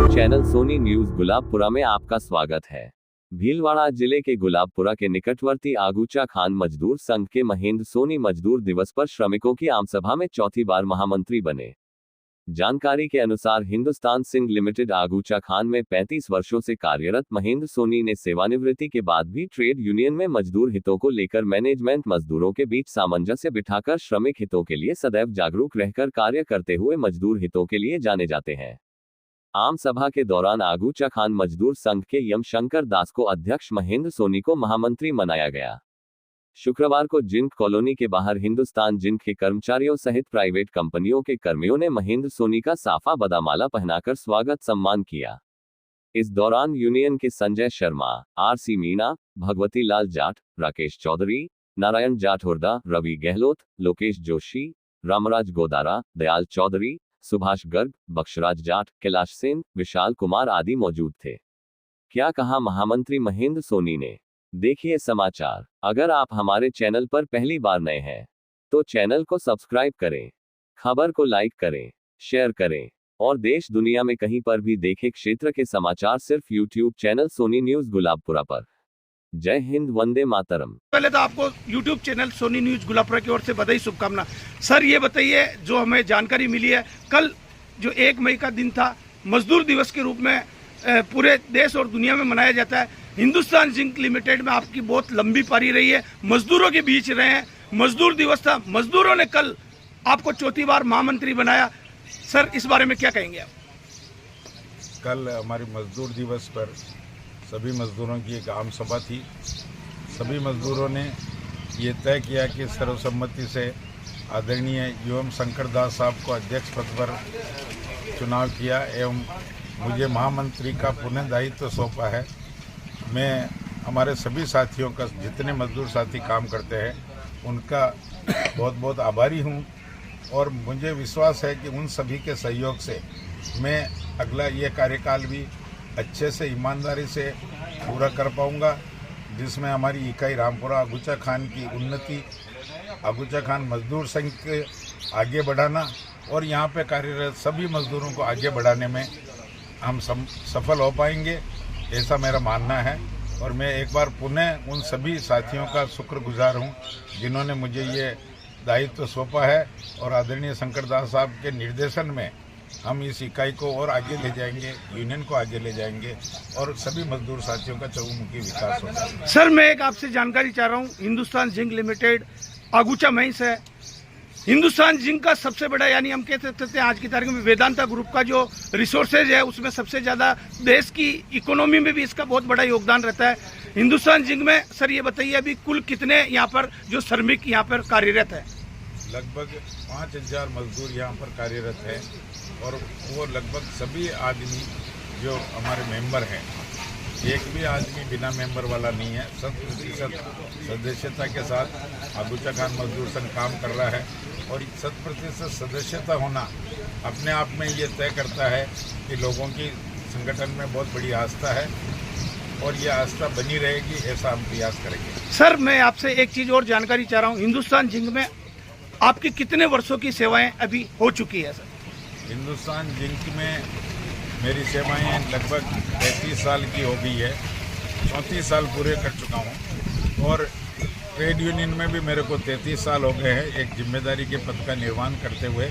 Channel Soni news Gulabpura में आपका स्वागत है। भीलवाड़ा जिले के गुलाबपुरा के निकटवर्ती आगूचा खान मजदूर संघ के महेंद्र सोनी मजदूर दिवस पर श्रमिकों की आमसभा में चौथी बार महामंत्री बने। जानकारी के अनुसार हिंदुस्तान जिंक लिमिटेड आगूचा खान में 35 वर्षों से कार्यरत महेंद्र सोनी ने सेवानिवृत्ति के बाद भी ट्रेड यूनियन में मजदूर हितों को लेकर मैनेजमेंट मजदूरों के बीच सामंजस्य बिठाकर श्रमिक हितों के लिए सदैव जागरूक रहकर कार्य करते हुए मजदूर हितों के लिए जाने जाते हैं। आम सभा के दौरान आगूचा खान मजदूर संघ के यम शंकर दास को अध्यक्ष महेंद्र सोनी को महामंत्री बनाया गया। शुक्रवार को जिंक कॉलोनी के बाहर हिंदुस्तान जिंक के कर्मचारियों सहित प्राइवेट कंपनियों के कर्मियों ने महेंद्र सोनी का साफा बदामाला पहनाकर स्वागत सम्मान किया। इस दौरान यूनियन के संजय शर्मा, आरसी मीणा, भगवती लाल जाट, राकेश चौधरी, नारायण जाठौरदा, रवि गहलोत, लोकेश जोशी, रामराज गोदारा, दयाल चौधरी, सुभाष गर्ग, बख्शराज जाट, कैलाश सेन, विशाल कुमार आदि मौजूद थे। क्या कहा महामंत्री महेंद्र सोनी ने, देखिए समाचार। अगर आप हमारे चैनल पर पहली बार नए हैं तो चैनल को सब्सक्राइब करें, खबर को लाइक करें, शेयर करें और देश दुनिया में कहीं पर भी देखें क्षेत्र के समाचार सिर्फ YouTube channel Soni news Gulabpura पर। जय हिंद, वंदे मातरम। पहले तो आपको YouTube channel Soni news Gulabpura की ओर से बधाई, शुभकामना। सर ये बताइए, जो हमें जानकारी मिली है, कल जो 1 मई का दिन था, मजदूर दिवस के रूप में पूरे देश और दुनिया में मनाया जाता है। हिंदुस्तान जिंक लिमिटेड में आपकी बहुत लंबी पारी रही है, मजदूरों के बीच रहे हैं, मजदूर दिवस था, मजदूरों ने कल आपको चौथी बार महामंत्री बनाया। सर इस बारे में क्या कहेंगे आप? कल हमारे मजदूर दिवस पर सभी मजदूरों की एक आम सभा थी। सभी मजदूरों ने ये तय किया कि सर्वसम्मति से आदरणीय यम शंकर दास साहब को अध्यक्ष पद पर चुनाव किया एवं मुझे महामंत्री का पुनः दायित्व सौंपा है। मैं हमारे सभी साथियों का, जितने मजदूर साथी काम करते हैं, उनका बहुत बहुत आभारी हूं और मुझे विश्वास है कि उन सभी के सहयोग से मैं अगला ये कार्यकाल भी अच्छे से ईमानदारी से पूरा कर पाऊंगा, जिसमें हमारी इकाई रामपुरा आगूचा खान की उन्नति, आगूचा खान मजदूर संघ के आगे बढ़ाना और यहाँ पे कार्यरत सभी मजदूरों को आगे बढ़ाने में हम सफल हो पाएंगे, ऐसा मेरा मानना है। और मैं एक बार पुनः उन सभी साथियों का शुक्रगुजार हूँ जिन्होंने मुझे ये दायित्व सौंपा है और आदरणीय शंकर दास साहब के निर्देशन में हम इस इकाई को और आगे ले जाएंगे, यूनियन को आगे ले जाएंगे और सभी मजदूर साथियों का चहुमुखी विकास होगा। सर मैं एक आपसे जानकारी चाह रहा हूँ, हिंदुस्तान जिंक लिमिटेड आगूचा महिस है, हिंदुस्तान जिंक का सबसे बड़ा, यानी हम कह सकते हैं आज की तारीख में वेदांता ग्रुप का जो रिसोर्सेज है उसमें सबसे ज़्यादा देश की इकोनॉमी में भी इसका बहुत बड़ा योगदान रहता है। हिंदुस्तान जिंक में सर ये बताइए अभी कुल कितने यहाँ पर जो श्रमिक यहाँ पर कार्यरत है? लगभग 5000 मजदूर यहाँ पर कार्यरत है और वो लगभग सभी आदमी जो हमारे मेंबर हैं, एक भी आदमी बिना मेंबर वाला नहीं है। 100% सदस्यता के साथ आगूचा खान मजदूर संघ काम कर रहा है और 100% सदस्यता होना अपने आप में ये तय करता है कि लोगों की संगठन में बहुत बड़ी आस्था है और ये आस्था बनी रहेगी, ऐसा हम प्रयास करेंगे। सर मैं आपसे एक चीज़ और जानकारी चाह रहा हूँ, हिंदुस्तान जिंक में आपकी कितने वर्षों की सेवाएं अभी हो चुकी है? सर हिंदुस्तान जिंक में मेरी सेवाएं लगभग 35 साल की हो गई है, 34 साल पूरे कर चुका हूं और ट्रेड यूनियन में भी मेरे को 33 साल हो गए हैं एक जिम्मेदारी के पद का निर्वहन करते हुए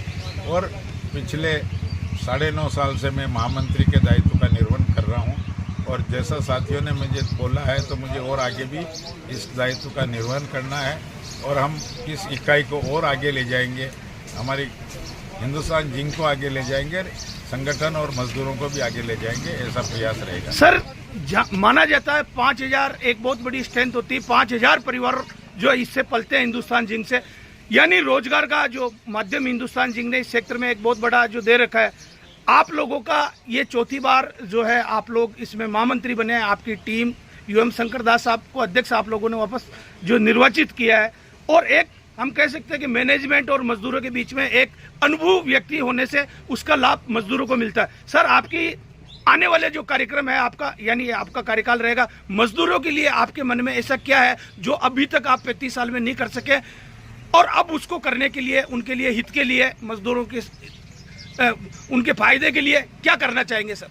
और पिछले 9.5 साल से मैं महामंत्री के दायित्व का निर्वहन कर रहा हूं और जैसा साथियों ने मुझे बोला है तो मुझे और आगे भी इस दायित्व का निर्वहन करना है और हम इस इकाई को और आगे ले जाएंगे, हमारी हिंदुस्तान जिंक को आगे ले जाएंगे, संगठन और मजदूरों को भी आगे ले जाएंगे, ऐसा प्रयास रहेगा। सर माना जाता है 5000 एक बहुत बड़ी स्ट्रेंथ होती है, 5000 परिवार जो इससे पलते हैं हिंदुस्तान जिंक से, यानी रोजगार का जो माध्यम हिंदुस्तान जिंक ने इस सेक्टर में एक बहुत बड़ा जो दे रखा है। आप लोगों का ये चौथी बार जो है आप लोग इसमें महामंत्री बने हैं, आपकी टीम यम शंकर दास साहब को अध्यक्ष आप लोगों ने वापस जो निर्वाचित किया है और एक हम कह सकते हैं कि मैनेजमेंट और मजदूरों के बीच में एक अनुभवी व्यक्ति होने से उसका लाभ मजदूरों को मिलता है। सर आपकी आने वाले जो कार्यक्रम है आपका, यानी आपका कार्यकाल रहेगा, मजदूरों के लिए आपके मन में ऐसा क्या है जो अभी तक आप 35 साल में नहीं कर सके और अब उसको करने के लिए, उनके लिए, हित के लिए, मजदूरों के उनके फायदे के लिए क्या करना चाहेंगे सर?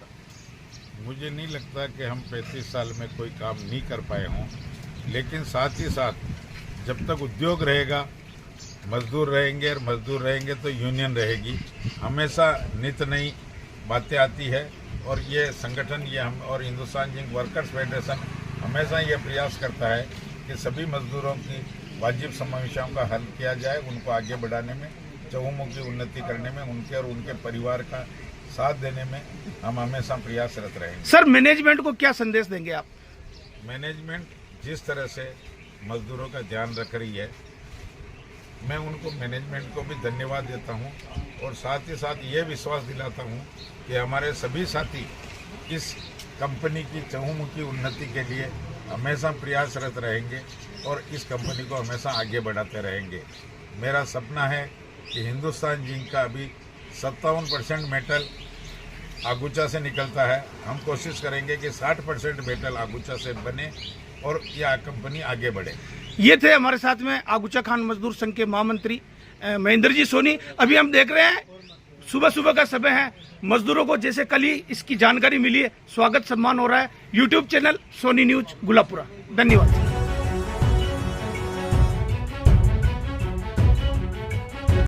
मुझे नहीं लगता कि हम 35 साल में कोई काम नहीं कर पाए हों, लेकिन साथ ही साथ जब तक उद्योग रहेगा, मजदूर रहेंगे, और मजदूर रहेंगे तो यूनियन रहेगी। हमेशा नित नई बातें आती है और ये संगठन, ये हम और हिंदुस्तान जिंक वर्कर्स फेडरेशन हमेशा ये प्रयास करता है कि सभी मजदूरों की वाजिब समस्याओं का हल किया जाए, उनको आगे बढ़ाने में, चहुमुखी उन्नति करने में, उनके और उनके परिवार का साथ देने में हम हमेशा प्रयासरत रहेंगे। सर, मैनेजमेंट को क्या संदेश देंगे आप? मैनेजमेंट जिस तरह से मजदूरों का ध्यान रख रही है, मैं उनको, मैनेजमेंट को भी धन्यवाद देता हूं और साथ ही साथ ये विश्वास दिलाता हूं कि हमारे सभी साथी इस कंपनी की चहुमुखी उन्नति के लिए हमेशा प्रयासरत रहेंगे और इस कंपनी को हमेशा आगे बढ़ाते रहेंगे। मेरा सपना है कि हिंदुस्तान जिंक का अभी 57% मेटल आगुचा से निकलता है। हम कोशिश करेंगे कि 60% मेटल आगुचा से बने और यह कंपनी आगे बढ़े। ये थे हमारे साथ में आगुचा खान मजदूर संघ के महामंत्री महेंद्र जी सोनी। अभी हम देख रहे हैं सुबह सुबह का समय है, मजदूरों को जैसे कल ही इसकी जानकारी मिली है, स्वागत सम्मान हो रहा है। YouTube channel Soni news Gulabpura. धन्यवाद।